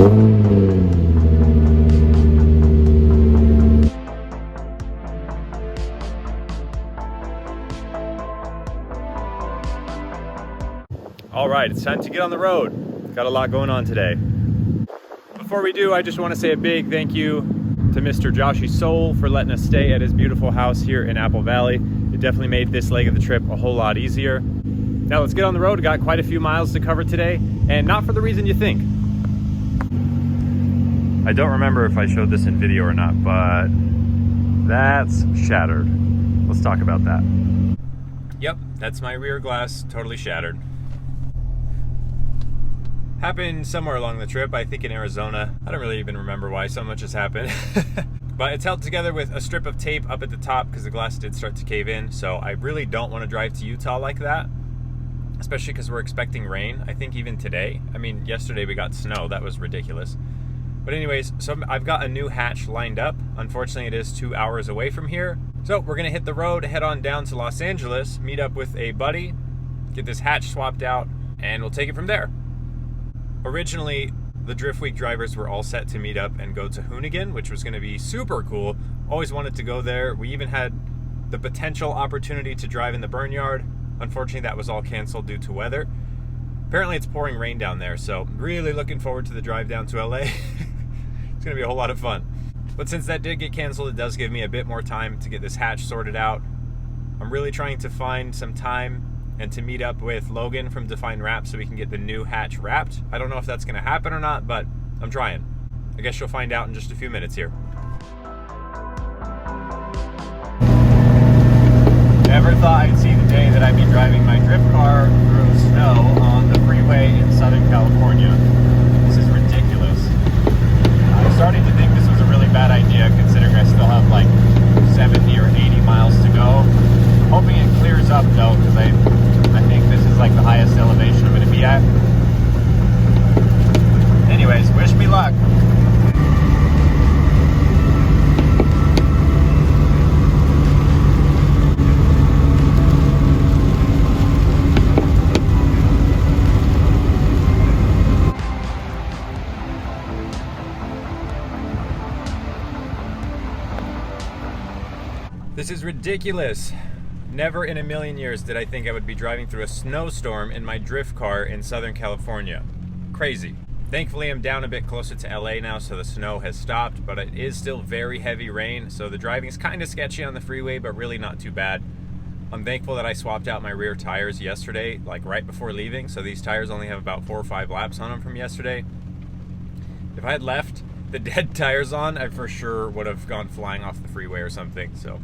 All right, it's time to get on the road. Got a lot going on today. Before we do, I just want to say a big thank you to Mr. Joshy Soul for letting us stay at his beautiful house here in Apple Valley. It definitely made this leg of the trip a whole lot easier. Now let's get on the road. We got quite a few miles to cover today, and not for the reason you think. I don't remember if I showed this in video or not, but that's shattered. Let's talk about that. Yep, that's my rear glass, totally shattered. Happened somewhere along the trip, I think in Arizona. I don't really even remember why so much has happened. But it's held together with a strip of tape up at the top because the glass did start to cave in. So I really don't want to drive to Utah like that, especially because we're expecting rain. I think even today. I mean, yesterday we got snow. That was ridiculous. But anyways, so I've got a new hatch lined up. Unfortunately, it is 2 hours away from here. So we're going to hit the road, head on down to Los Angeles, meet up with a buddy, get this hatch swapped out, and we'll take it from there. Originally, the Drift Week drivers were all set to meet up and go to Hoonigan, which was going to be super cool. Always wanted to go there. We even had the potential opportunity to drive in the Burnyard. Unfortunately, that was all canceled due to weather. Apparently, it's pouring rain down there, so really looking forward to the drive down to LA. It's going to be a whole lot of fun. But since that did get canceled, it does give me a bit more time to get this hatch sorted out. I'm really trying to find some time and to meet up with Logan from Define Wrap so we can get the new hatch wrapped. I don't know if that's going to happen or not, but I'm trying. I guess you'll find out in just a few minutes here. Never thought I'd see the day that I'd be driving my drift car through snow on the freeway in Southern California. This is ridiculous. I'm starting to think this was a really bad idea considering I still have like 70 or 80 miles to go. I'm hoping it clears up though, because I think this is like the highest elevation I'm going to be at. Anyways, wish me luck. This is ridiculous. Never in a million years did I think I would be driving through a snowstorm in my drift car in Southern California. Crazy. Thankfully, I'm down a bit closer to LA now, so the snow has stopped, but it is still very heavy rain, so the driving is kind of sketchy on the freeway, but really not too bad. I'm thankful that I swapped out my rear tires yesterday, like right before leaving, so these tires only have about 4 or 5 laps on them from yesterday. If I had left the dead tires on, I for sure would have gone flying off the freeway or something, so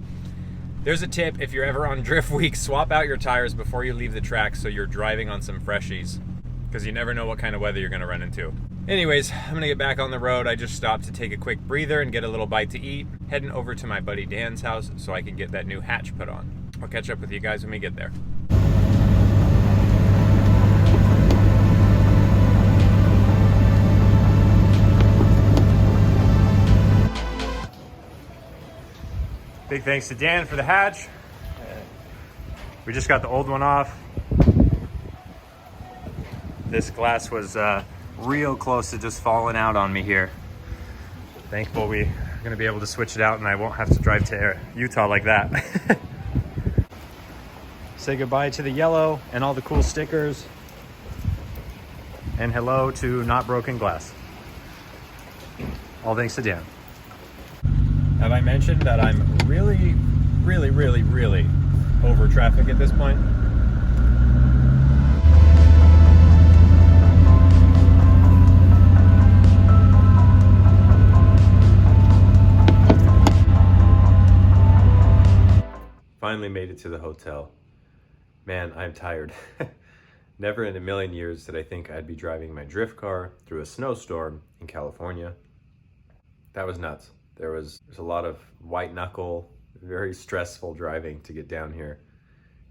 there's a tip. If you're ever on Drift Week, swap out your tires before you leave the track so you're driving on some freshies, because you never know what kind of weather you're going to run into. Anyways, I'm going to get back on the road. I just stopped to take a quick breather and get a little bite to eat. Heading over to my buddy Dan's house so I can get that new hatch put on. I'll catch up with you guys when we get there. Big thanks to Dan for the hatch. We just got the old one off. This glass was real close to just falling out on me here. Thankful we're gonna be able to switch it out and I won't have to drive to Utah like that. Say goodbye to the yellow and all the cool stickers. And hello to not broken glass. All thanks to Dan. Have I mentioned that I'm really over traffic at this point? Finally made it to the hotel. Man, I'm tired. Never in a million years did I think I'd be driving my drift car through a snowstorm in California. That was nuts. There's a lot of white knuckle, very stressful driving to get down here.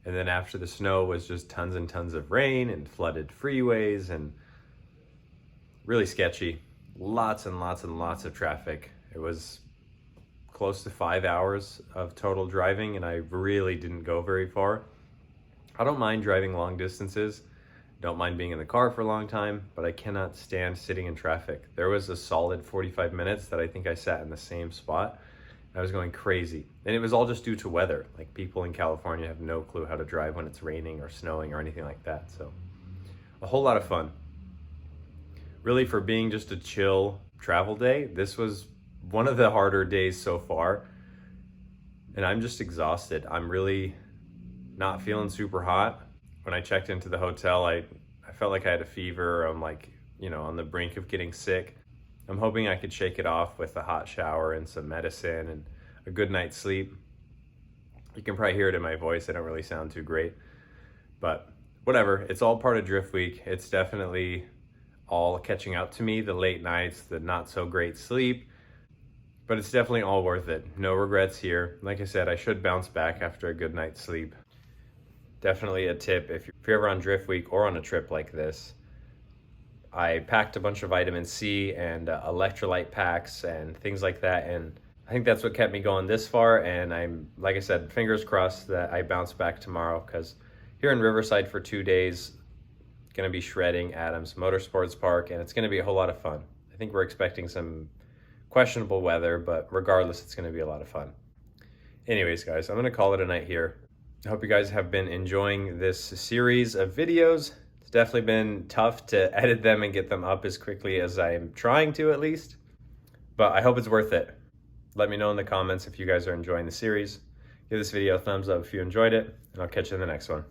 And then after the snow was just tons and tons of rain and flooded freeways and really sketchy. Lots and lots and lots of traffic. It was close to 5 hours of total driving and I really didn't go very far. I don't mind driving long distances, Don't mind being in the car for a long time, but I cannot stand sitting in traffic. There was a solid 45 minutes that I think I sat in the same spot. I was going crazy. And it was all just due to weather. Like, people in California have no clue how to drive when it's raining or snowing or anything like that. So a whole lot of fun. Really, for being just a chill travel day, this was one of the harder days so far. And I'm just exhausted. I'm really not feeling super hot. When I checked into the hotel, I felt like I had a fever. I'm like, on the brink of getting sick. I'm hoping I could shake it off with a hot shower and some medicine and a good night's sleep. You can probably hear it in my voice. I don't really sound too great, but whatever. It's all part of Drift Week. It's definitely all catching up to me, the late nights, the not so great sleep, but it's definitely all worth it. No regrets here. Like I said, I should bounce back after a good night's sleep. Definitely a tip if you're ever on Drift Week or on a trip like this. I packed a bunch of vitamin C and electrolyte packs and things like that, and I think that's what kept me going this far. And I'm, like I said, fingers crossed that I bounce back tomorrow, because here in Riverside for 2 days, going to be shredding Adams Motorsports Park, and it's going to be a whole lot of fun. I think we're expecting some questionable weather, but regardless, it's going to be a lot of fun. Anyways, guys, I'm going to call it a night here. I hope you guys have been enjoying this series of videos. It's definitely been tough to edit them and get them up as quickly as I'm trying to, at least, but I hope it's worth it. Let me know in the comments if you guys are enjoying the series. Give this video a thumbs up if you enjoyed it, and I'll catch you in the next one.